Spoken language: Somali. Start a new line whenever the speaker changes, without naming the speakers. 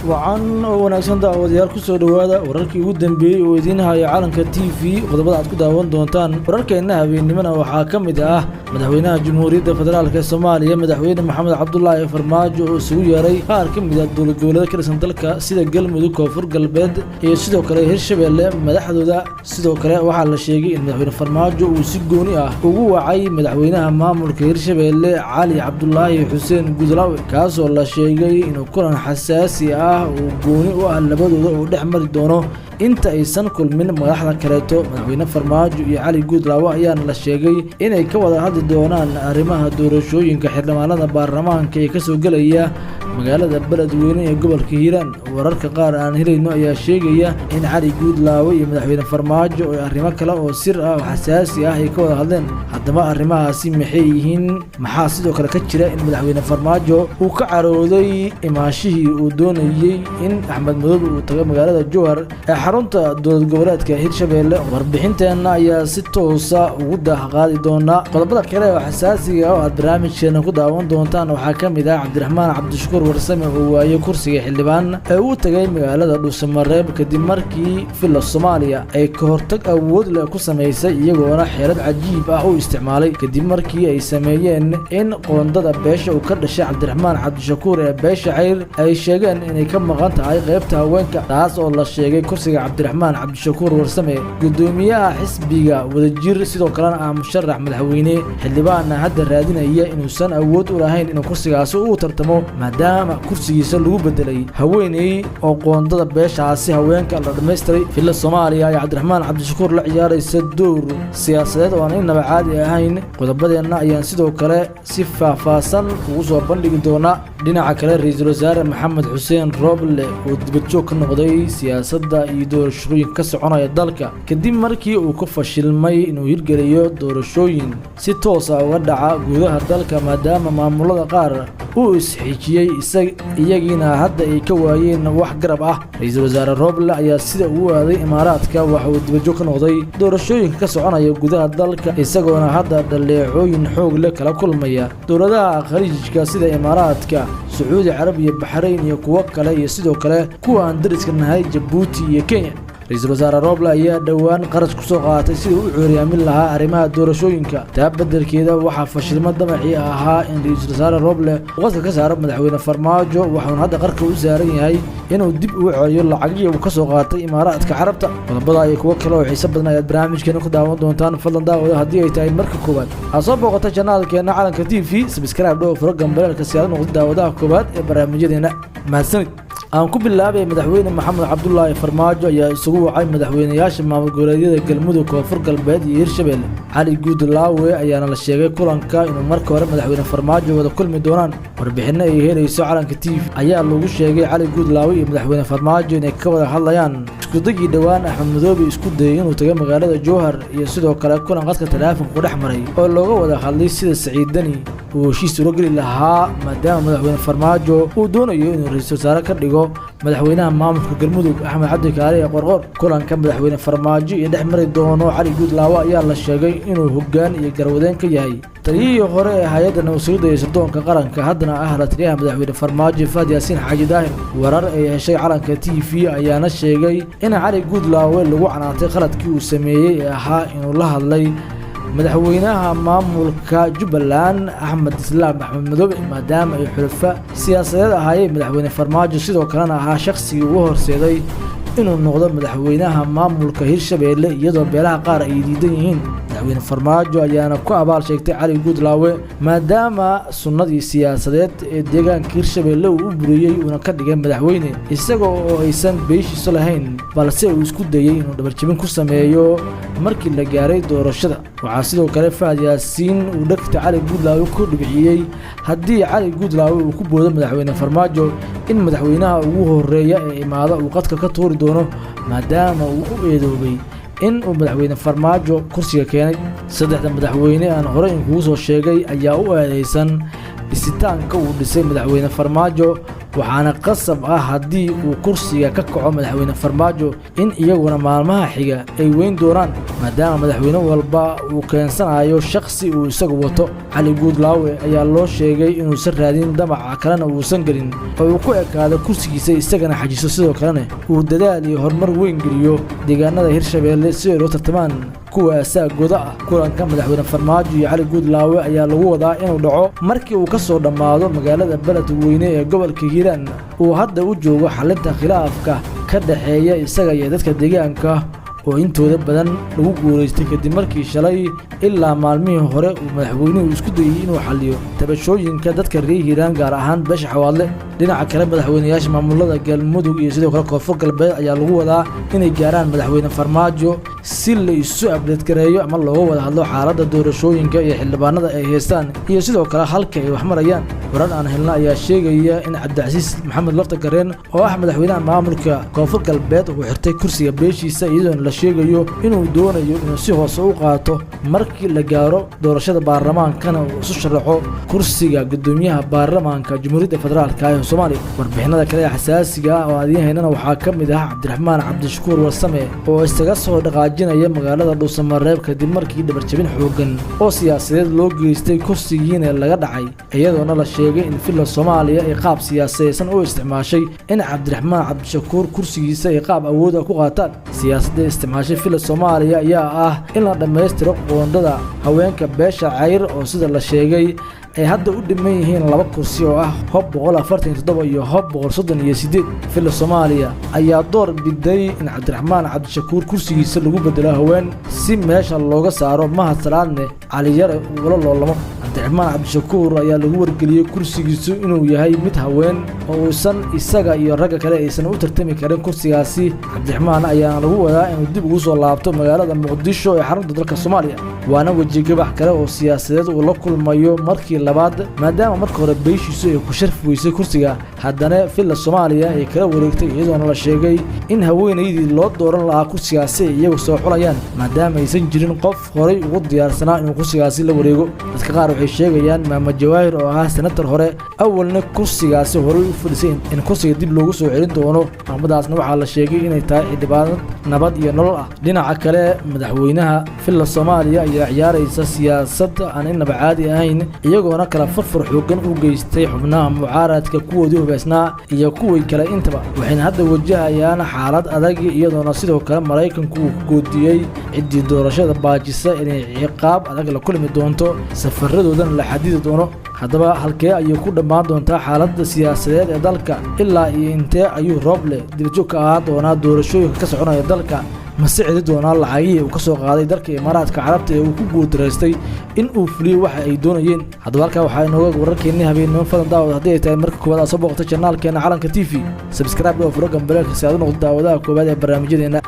وعن وناسان داوديال كسو دوادا ورarkii ugu dambeeyay oo idin haya calanka TV qodobada aad ku daawan doontaan wararkeena habeenimada waxaa kamid ah madaxweynaha Jamhuuriyadda Federaalka Soomaaliya madaxweyne Maxamed Cabdullaahi Farmaajo oo isugu yeeray qaar kamid ah dowladda ka tirsan dalka sida Galmudug Koonfur Galbeed iyo sidoo kale Hirshabelle madaxdooda sidoo kale waxaa la sheegay in madaxweyne Farmaajo uu si gooni ah ugu wacay madaxweynaha maamulka Hirshabelle Cali Cabdullaahi Xuseen Gudlaawe kaas oo la sheegay inuu kulan xasaasi ah oo gooni u ah labadooda oo dhex mari doono inta aysan kulmin madaxda kaleeto madaxweyne Farmaajo iyo Cali Gudlaawe ayaa la sheegay inay ka wada hadli doonaan arrimaha doorashooyinka xildhibaanada baarlamaanka ee ka soo galaya magaalada Beledweyne ee gobolka Hiiraan wararka qaar aan helayno ayaa sheegaya in Cali Gudlaawe iyo madaxweyne Farmaajo oo arrimo kale oo sir ah oo xasaasi ah ay ka wada hadleen haddaba arrimahaasi maxay yihiin maxaa sidoo kale ka jira in madaxweyne Farmaajo uu ka carooday imaashihii uu doonayay in Axmed Madoobe uu tago magaalada Jowhar ee xarunta dowlad goboleedka Hirshabelle warbixinteena ayaa si toos ah ugu daahqaadi doona qodobada kale oo xasaasiga ah oo aad barnaamijkeena ku daawan doontaan waxaa kamid ah Cabdiraxmaan Cabdishakuur Warsame oo waayay kursiga xildhibaan ee uu tagay magaalada Dhuusamareeb kadib markii filla Soomaaliya ay ka hortag awood leh ku sameysay iyagoona xeelad cajiib ah u isticmaalay kadib markii ay sameeyeen in qoondada beesha uu ka dhashay Cabdiraxmaan Cabdishakuur ee beesha Ceyr ay sheegeen inay ka maqan tahay qaybta haweenka taas oo la sheegay kursiga Cabdiraxmaan Cabdishakuur Warsame gudoomiyaha xisbiga wadajir sidoo kale ah musharax madaxweyne xildhibaanna hadda raadinaya inuusan awood u lahayn inuu kursigaasi u tartamo maadaama kursigiisa lagu bedelay haweeney oo qoondada beeshaasi haweenka la dhameystiray filla Soomaaliya ay Cabdiraxmaan Cabdishakuur la ciyaaraysa door siyaasadeed oo aan inaba caadi ahayn qodobadeena ayaan sidoo kale si faahfaahsan ugu soo bandhigi doonaa dhinaca kale ra'iisul wasaare Maxamed Xuseen Roble oo dibad joog ka noqday siyaasadda iyo doorashooyin ka soconaya dalka kadib markii uu ku fashilmay inuu hirgeliyo doorashooyin si toos ah uga dhaca gudaha dalka maadaama maamulada qaar uu isxijiyay iyagiina hadda ay ka waayeen wax garab ah ra'iisul wasaare Roble ayaa sida uu aaday Imaaraadka waxa uu dibad joog ka noqday doorashooyinka ka soconaya gudaha dalka isagoona hadda dhaleecooyin xoog leh kala kulmaya dowladaha khaliijka sida Imaaraadka Sacuudi Carabiya Bahrain iyo kuwa kale iyo sidoo kale kuwa aan dariska nahay Djibouti iyo Kenya ra'iisul wasaare Roble ayaa dhawaan qarash ku soo qaatay sidii uu curiyaamin lahaa arrimaha doorashooyinka taa beddelkeeda waxaa fashilma damacii ahaa in ra'iisul wasaare Roble waqti ka saaro madaxweyne Farmaajo waxaanu hadda qarka u saaran yahay inuu dib u celiyo lacagii uu ka soo qaatay Imaaraadka Carabta qodobada iyo kuwa kale oo xiiso badan ayaad barnaamijkeena ku daawan doontaan fadlan daawada haddii ay tahay marka koowaad ha soo booqata channelkeena calanka TV subscribe dhoo program barnaamijka si aad noqdo daawadaha koowaad ee barnaamijyadeena mahadsanid aan ku bilaabay madaxweyne Maxamed Cabdullaahi Farmaajo ayaa isugu wacay madaxweynayaasha maamul goboleedyada Galmudug Koonfur Galbeed iyo Hirshabelle Cali Gudlaawe ayaana la sheegay kulanka inuu marka hore madaxweyne Farmaajo wada kulmi doonaan warbixino ay helayso calanka TV ayaa lagu sheegay Cali Gudlaawe iyo madaxweyne Farmaajo inay ka wada hadlayaan isku dagii dhawaan Axmed Madoobe isku dayay inuu tago magaalada Jowhar iyo sidoo kale kulan qadka telefoonka dhex maray oo looga wada hadlay sida Saciid Dani uu heshiis u geli lahaa maadaama madaxweyne Farmaajo uu doonayo inuu ra'iisul wasaare ka dhigo madaxweynaha maamulka Galmudug Axmed Cabdi Kaariye Qorqor kulanka madaxweyne Farmaajo iyo dhex mari doono Cali Gudlaawe ayaa la sheegay inuu hoggaan iyo garwadeen ka yahay taliyihii hore ee hay'adda nabadgelyada iyo sirdoonka qaranka haddana ah la taliyaha madaxweyne Farmaajo Fahad Yaasiin Xaaji Daahir warar ay heshay calanka TV ayaana sheegay in Cali Gudlaawe lagu canaantay qaladkii uu sameeyay ee ahaa inuu la hadlay madaxweynaha maamulka Jubbaland Axmed Islaam Axmed Madoobe maadaama ay xulfa siyaasadeed ahaayeen madaxweyne Farmaajo sidoo kalena ahaa shakhsigii ugu horseeday inuu noqdo madaxweynaha maamulka Hirshabelle iyadoo beelaha qaar ay diidan yihiin madaxweyne Farmaajo ayaana ku abaal sheegtay Cali Gudlaawe maadaama sunnadii siyaasadeed ee deegaanka Hirshabelle uu buriyay una ka dhigay madaxweyne isagoo oo aysan beeshiisu lahayn balse uu isku dayay inuu dhabarjabin ku sameeyo markii la gaaray doorashada waxaa sidoo kale Fahad Yaasiin uu dhagta Cali Gudlaawe ku dhibciyay haddii Cali Gudlaawe uu ku boodo madaxweyne Farmaajo in madaxweynaha ugu horeeya ee imaado uu qadka ka tuuri doono maadaama uu u eedoobay in uu madaxweyne Farmaajo kursiga keenay saddexda madaxweyne aan hore in kugu soo sheegay ayaa u eedeysan dhisitaanka uu dhisay madaxweyne Farmaajo waxaana qasab ah haddii uu kursiga ka kaco madaxweyne farmaajo in iyaguna maalmaha xiga ay weyn doonaan maadaama madaxweyne walba uu keensanayo shakhsi uu isagu wato cali guudlaawe ayaa loo sheegay inuusan raadin damaca kalena uusan gelin oo uu ku ekaado kursigiisa isagana xajiso sidoo kalena uu dadaal iyo horumar weyn geliyo deegaanada hirshabeelle si ay loo tartamaan kuwa asaagooda ah kulanka madaxweyne farmaajo iyo cali guudlaawe ayaa lagu wadaa inuu dhaco markii uu ka soo dhammaado magaalada beledweyne ee gobolka hiiraan uu hadda u joogo xalinta khilaafka ka dhaxeeya isaga iyo dadka deegaanka oo intooda badan lagu guuleystay kadib markii shalay ilaa maalmihii hore uu madaxweynuhu isku dayey inuu xalliyo tabashooyinka dadka reer hiiraan gaar ahaan beesha xawaadle dhinaca kale madaxweynayaasha maamulada galmudug iyo sidoo kale koonfur galbeed ayaa lagu wadaa inay gaaraan madaxweyne farmaajo si la isu abdeedgareeyo ama looga wada hadlo xaaladda doorashooyinka iyo xildhibaanada ay haystaan iyo sidoo kale halka ay wax marayaan warar aan helna ayaa sheegaya in cabdicasiis maxamed lafta gareen oo ah madaxweynaha maamulka koonfur galbeed uu xirtay kursiga beeshiisa iyadoona la sheegayo inuu doonayo inuu si hoose u qaato markii la gaaro doorashada baarlamaankana uu isu sharaxo kursiga gudoomiyaha baarlamaanka jamhuuriyadda federaalka ee Soomaaliya warbixinada kale xasaasiga ah oo adeeyaheena waxaa ka mid ah Cabdiraxmaan Cabdishakuur Warsame oo isaga soo dhaqaajinaya magaalada Dhuusamareeb kadib markii dhabarjabin xoogan oo siyaasadeed loo geystay kursigiina laga dhacay iyadoona la sheegay in filla Soomaaliya ay qaab siyaasadeedsan u isticmaashay in Cabdiraxmaan Cabdishakuur kursigiisa ay qaab awood ah ku qaataan siyaasadda isticmaashay filla Soomaaliya ayaa ah in la dhameystiro qoondada haweenka beesha cayr oo sida la sheegay ay hadda u dhiman yihiin laba kursi oo ah hob 147 iyo hob 138 filla Soomaaliya ayaa door biday in Cabdiraxmaan Cabdishakuur kursigiisa lagu bedelo haween si meesha looga saaro Mahad Salaadne Cali Yare wala loolamo Cabdiraxmaan Cabdishakuur ayaa lagu wargeliyay kursigiisu inuu yahay mid haween oo uusan isaga iyo ragga kale aysan u tartami karin kursigaasi Cabdiraxmaan ayaa lagu wadaa inuu dib ugu soo laabto magaalada Muqdisho ee xarunta dalka Soomaaliya waana wajigabax kale oo siyaasadeed uu la kulmayo markii labaad maadaama markii hore beeshiisu ay ku sharfi weysay kursiga haddana filla Soomaaliya ay kala wareegtay iyadoona la sheegay in haweenaydii loo dooran lahaa kursigaasi iyagu soo xulayaan maadaama aysan jirin qof horay ugu diyaarsanaa inuu kursigaasi la wareego dadka qaar waxay sheegayaan Maxamed Jawaahir oo ah senator hore awalna kursigaasi horay u fadhisay in kursiga dib loogu soo celin doono amadaasna waxaa la sheegay inay tahay xildhibaan nabad iyo nolol ah dhinaca kale madaxweynaha filla Soomaaliya ayaa ciyaaraysa siyaasad aan inaba caadi ahayn iyagoona kala furfur xoogan u geystay xubnaha mucaaradka kuwoodii hubaysnaa iyo kuwii kale intaba waxayna hadda wajahayaan xaalad adag iyadoona sidoo kale Mareykanku uu goodiyay cidii doorashada baajisa inay ciqaab adag la kulmi doonto safaradoodan la xadidi doono haddaba halkee ayuu ku dhammaan doontaa xaaladda siyaasadeed ee dalka ilaa iyo intee ayuu Roble dibadjoog ka ahaa doonaa doorashooyinka ka soconaya dalka ma sicidi doonaa lacagihii uu ka soo qaaday dalka Imaaraadka Carabta ee uu ku guuldareystay in uu fuliyo waxa ay doonayeen haddaba halka waxaa inooga wararkeennii habeenimo fadan daawad haddii ay tahay marka koowaad soo booqata channelkeena Calanka TV subscribe oo furo gambalka si aad u noqdo daawadaha koowaad ee barnaamijyadeena